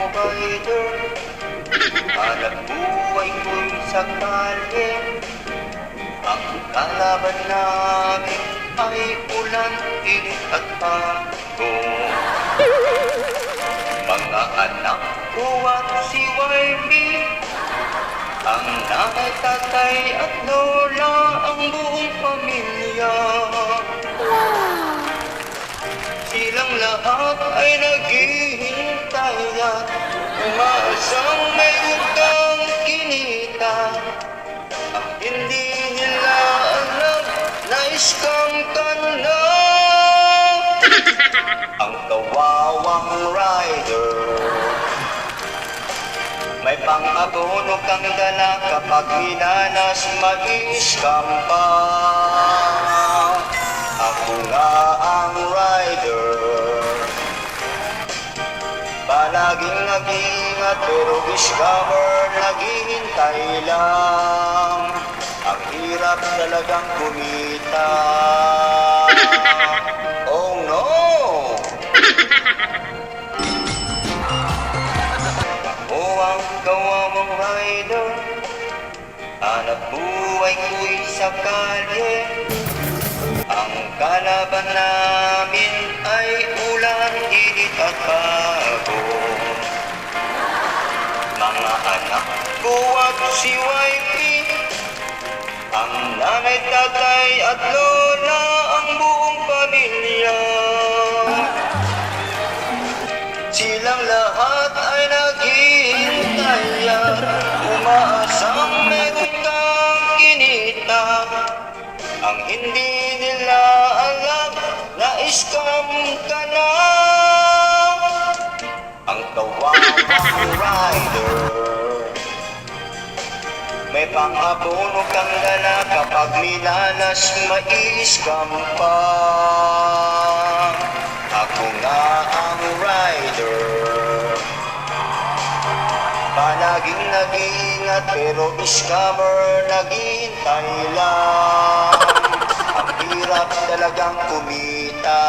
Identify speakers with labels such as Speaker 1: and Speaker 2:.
Speaker 1: rider. Hanap buhay ko'y sa kalye. Ang kalaban namin ay ulan, init at pagod. Mga anak ko at si Wifey, ang nanay, tatay at lola, ang buong pamilya. Silang lahat ay naghihintay at umaasang may utang kinita. Ang hindi nila alam na scam ka na. Ang kawawang rider, may pang-abono kang dala kapag minanas mag-scam pa. Ako nga ang rider, palaging nag-iingat pero scammer naghihintay lang. Ang hirap talagang kumita. Oh no! Ako ang kawawang rider, hanap buhay ko'y sa kalye. Ang kalaban namin ay ulan, init at pagod. Mga anak ko at si Wifey, ang nanay, tatay at lola, ang buong pamilya. Silang lahat ay naghihintay at umaasang meron kang kinita. Ang hindi nila alam na scam ka na. Ang kawawang rider, may pang-abono kang dala kapag minanas mai-scam pa. Ako nga ang rider, palaging nag-iingat pero scammer naghihintay lang. Ang hirap talagang kumita.